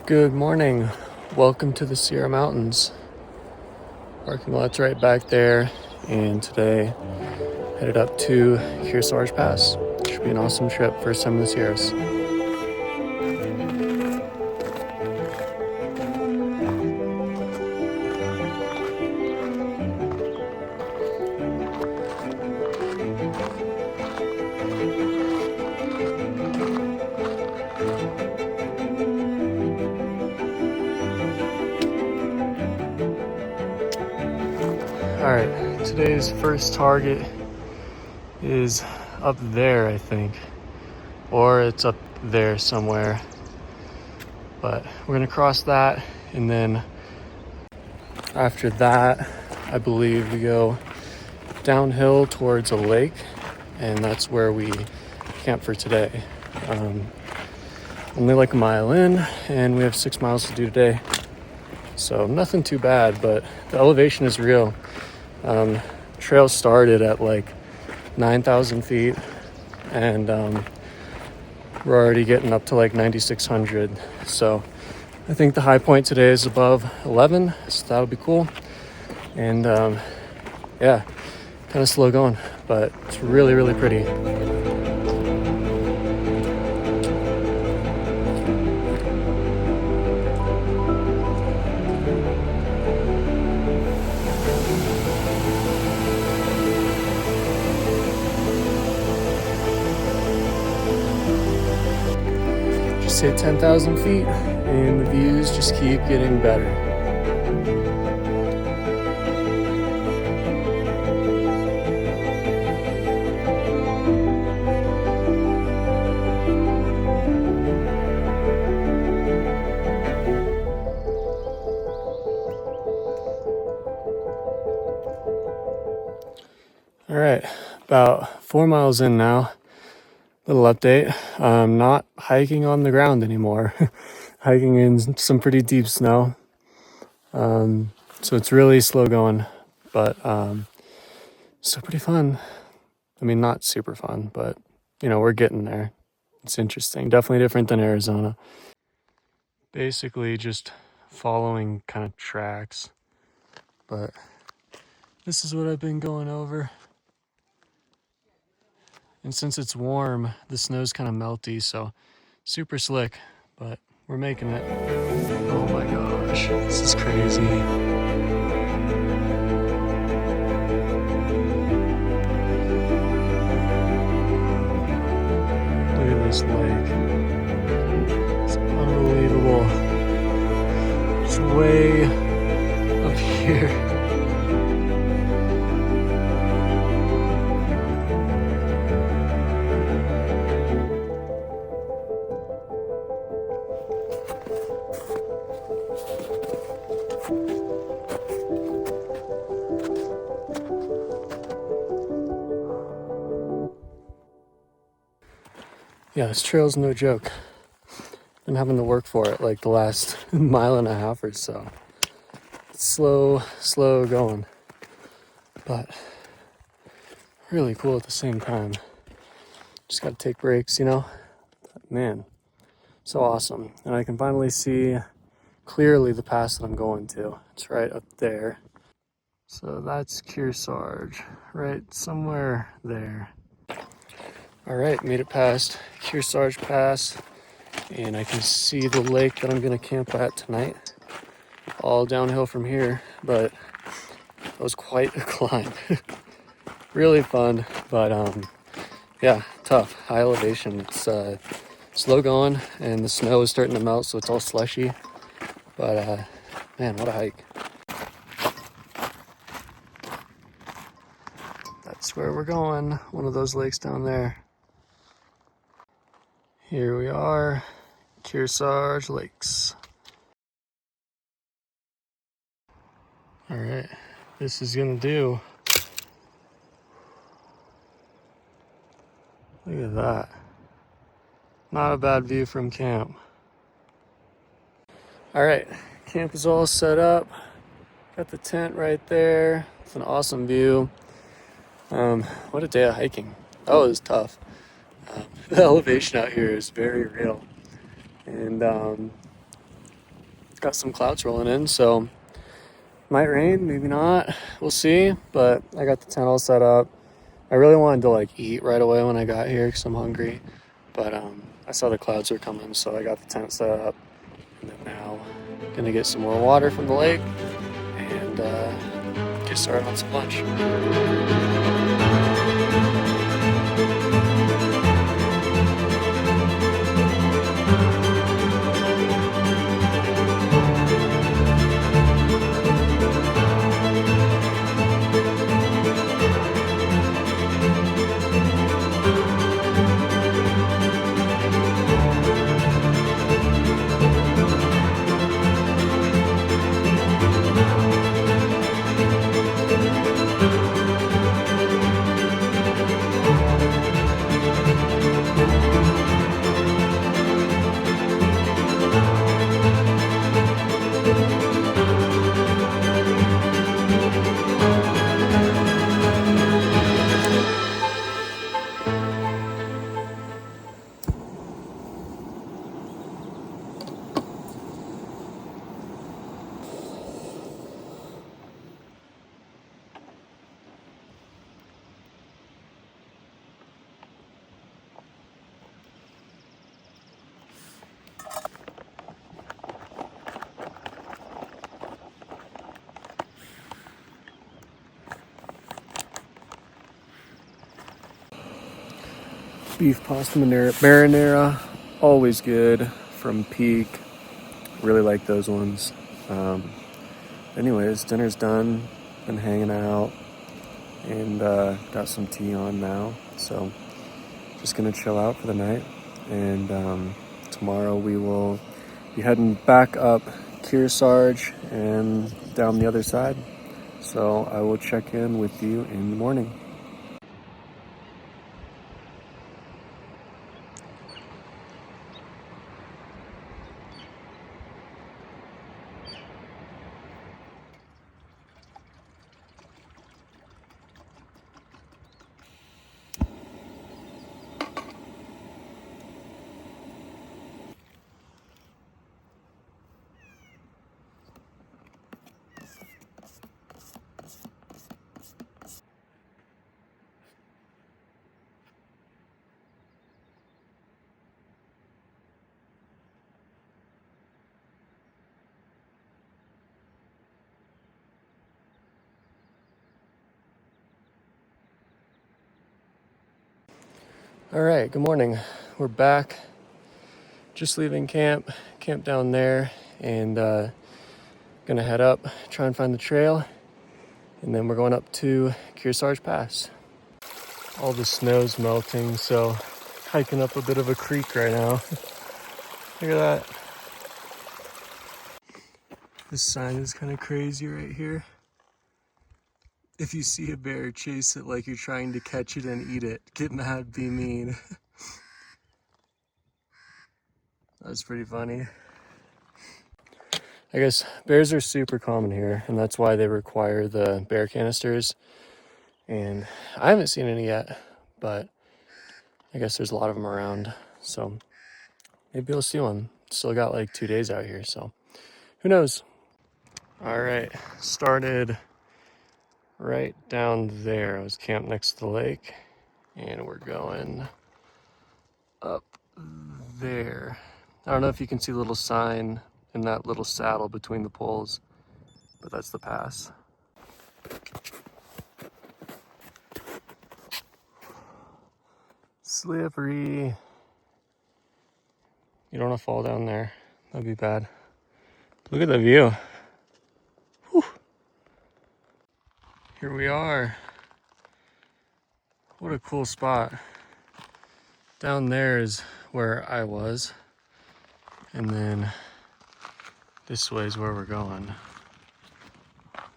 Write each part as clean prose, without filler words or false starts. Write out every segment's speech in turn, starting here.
Good morning. Welcome to the Sierra Mountains. Parking lot's right back there, and today headed up to Kearsarge Pass. Should be an awesome trip. First time in the Sierras. Alright, today's first target is up there, I think. Or it's up there somewhere. But we're gonna cross that, and then after that, I believe we go downhill towards a lake, and that's where we camp for today. Only like a mile in, and we have 6 miles to do today. So nothing too bad, but the elevation is real. Trail started at like 9,000 feet, and we're already getting up to like 9,600. So I think the high point today is above 11, so that'll be cool. And yeah, kind of slow going, but it's really, really pretty. Just hit 10,000 feet, and the views just keep getting better. All right, about 4 miles in now. Little update. I'm not hiking on the ground anymore. Hiking in some pretty deep snow. So it's really slow going, but still pretty fun. I mean, not super fun, but we're getting there. It's interesting. Definitely different than Arizona. Basically just following kind of tracks, but this is what I've been going over. And since it's warm, the snow's kind of melty, so super slick, but we're making it. Oh my gosh, this is crazy. Look at this lake. It's unbelievable. It's way up here. Yeah, this trail's no joke. Been having to work for it like the last mile and a half or so. It's slow going, but really cool at the same time. Just gotta take breaks, But man, so awesome. And I can finally see clearly the pass that I'm going to. It's right up there. So that's Kearsarge, right somewhere there. All right, made it past Kearsarge Pass, and I can see the lake that I'm gonna camp at tonight. All downhill from here, but that was quite a climb. Really fun, but yeah, tough. High elevation. It's slow going, and the snow is starting to melt, so it's all slushy. But man, what a hike. That's where we're going, one of those lakes down there. Here we are, Kearsarge Lakes. All right, this is gonna do. Look at that. Not a bad view from camp. All right, camp is all set up. Got the tent right there. It's an awesome view. What a day of hiking. That was tough. The elevation out here is very real. And got some clouds rolling in, so might rain, maybe not. We'll see, but I got the tent all set up. I really wanted to like eat right away when I got here because I'm hungry, but I saw the clouds were coming, so I got the tent set up. And then now gonna get some more water from the lake and get started on some lunch. Beef pasta marinara, always good from Peak. Really like those ones. Anyways, dinner's done. Been hanging out and got some tea on now. So just gonna chill out for the night. And tomorrow we will be heading back up Kearsarge and down the other side. So I will check in with you in the morning. All right, good morning. We're back. Just leaving camp down there, and gonna head up, try and find the trail, and then we're going up to Kearsarge Pass. All the snow's melting, so hiking up a bit of a creek right now. Look at that. This sign is kind of crazy right here. If you see a bear, chase it like you're trying to catch it and eat it. Get mad, be mean. That's pretty funny. I guess bears are super common here, and that's why they require the bear canisters. And I haven't seen any yet, but I guess there's a lot of them around. So maybe we'll see one. Still got like 2 days out here, so who knows? All right, started right down there. I was camped next to the lake, and we're going up there. I don't know if you can see a little sign in that little saddle between the poles, but that's the pass. Slippery. You don't want to fall down there. That'd be bad. Look at the view. Whew. Here we are. What a cool spot. Down there is where I was. And then this way is where we're going.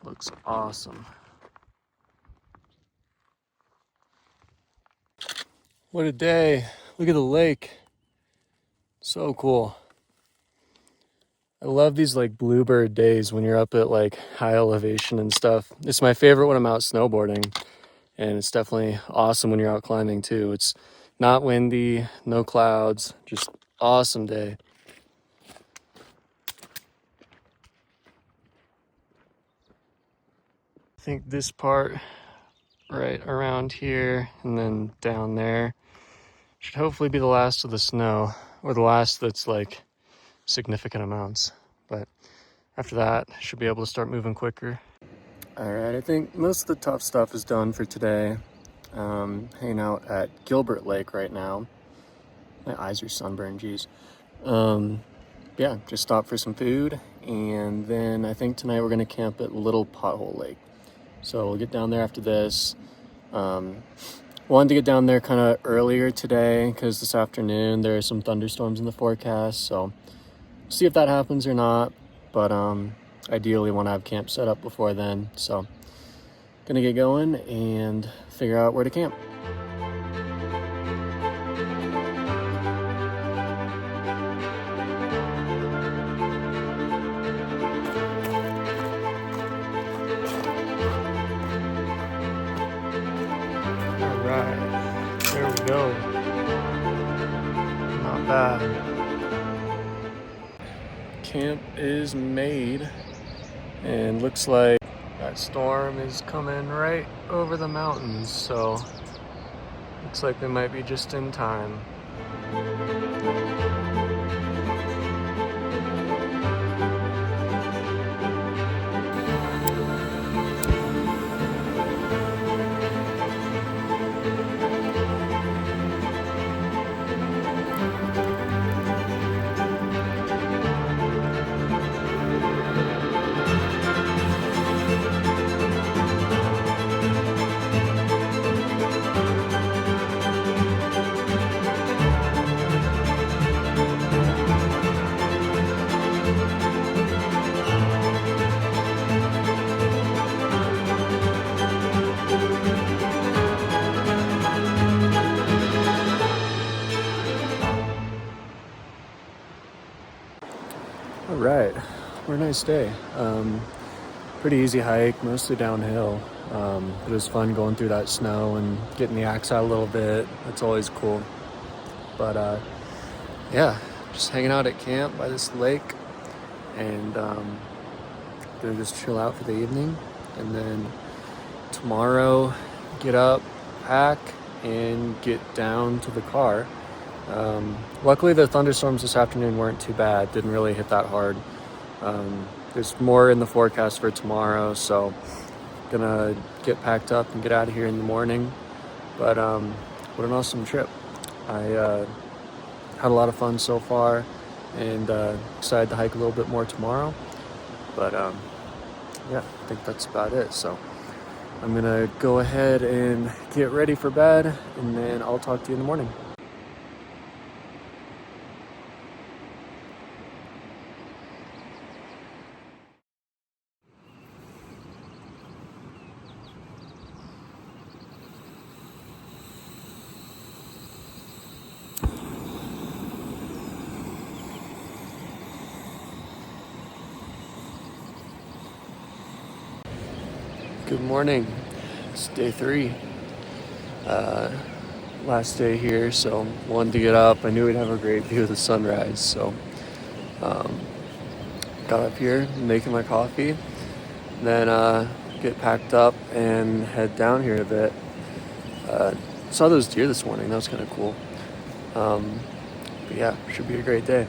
Looks awesome. What a day. Look at the lake. So cool. I love these like bluebird days when you're up at like high elevation and stuff. It's my favorite when I'm out snowboarding, and it's definitely awesome when you're out climbing too. It's not windy, no clouds, just awesome day. think this part right around here and then down there should hopefully be the last of the snow, or the last that's like significant amounts. But after that, should be able to start moving quicker. All right, I think most of the tough stuff is done for today. Hanging out at Gilbert Lake right now. My eyes are sunburned, geez. Yeah, just stopped for some food, and then I think tonight we're gonna camp at Little Pothole Lake. So we'll get down there after this. Wanted to get down there kind of earlier today because this afternoon there are some thunderstorms in the forecast, so see if that happens or not. But ideally want to have camp set up before then, so gonna get going and figure out where to camp. All right, there we go. Not bad. Camp is made, and looks like that storm is coming right over the mountains, so looks like we might be just in time. All right, what a nice day. Pretty easy hike, mostly downhill. It was fun going through that snow and getting the axe out a little bit. That's always cool. But yeah, just hanging out at camp by this lake, and gonna just chill out for the evening, and then tomorrow get up, pack, and get down to the car. Luckily the thunderstorms this afternoon weren't too bad, didn't really hit that hard. There's more in the forecast for tomorrow, so gonna get packed up and get out of here in the morning. But what an awesome trip. I had a lot of fun so far, and excited to hike a little bit more tomorrow. But yeah, I think that's about it. So I'm gonna go ahead and get ready for bed, and then I'll talk to you in the morning. Good morning. It's day 3. Last day here, so wanted to get up. I knew we'd have a great view of the sunrise, so got up here, making my coffee, then get packed up and head down here a bit. Saw those deer this morning. That was kind of cool. But yeah, should be a great day.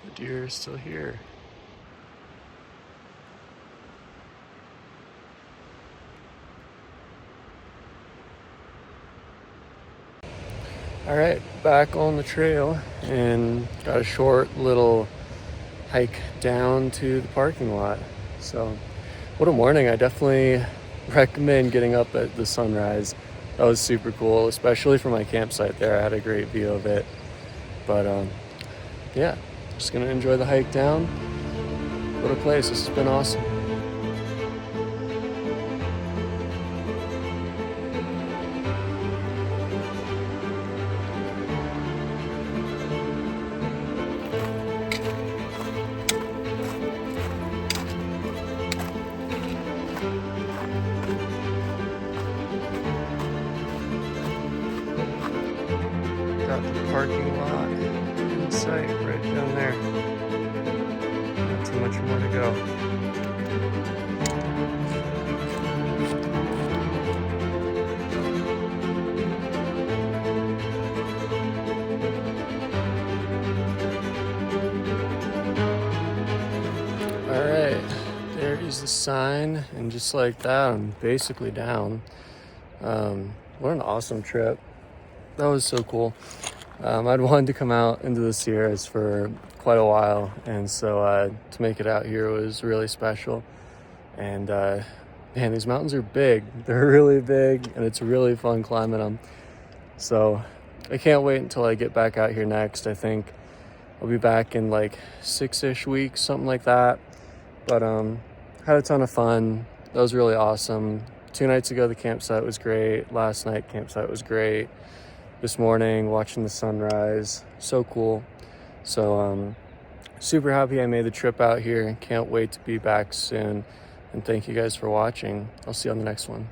The deer is still here. All right, back on the trail, and got a short little hike down to the parking lot. So What a morning. I definitely recommend getting up at the sunrise. That was super cool, especially from my campsite there. I had a great view of it. But yeah, just gonna enjoy the hike down. What a place. This has been awesome. Got the parking lot in sight right down there. Not too much more to go. All right, there is the sign, and just like that, I'm basically down. What an awesome trip. That was so cool. I'd wanted to come out into the Sierras for quite a while, and so to make it out here was really special. And man, these mountains are big. They're really big, and it's really fun climbing them. So I can't wait until I get back out here next. I think I'll be back in like 6-ish weeks, something like that. But had a ton of fun. That was really awesome. 2 nights ago, the campsite was great. Last night, campsite was great. This morning, watching the sunrise, so cool. So super happy I made the trip out here. Can't wait to be back soon. And thank you guys for watching. I'll see you on the next one.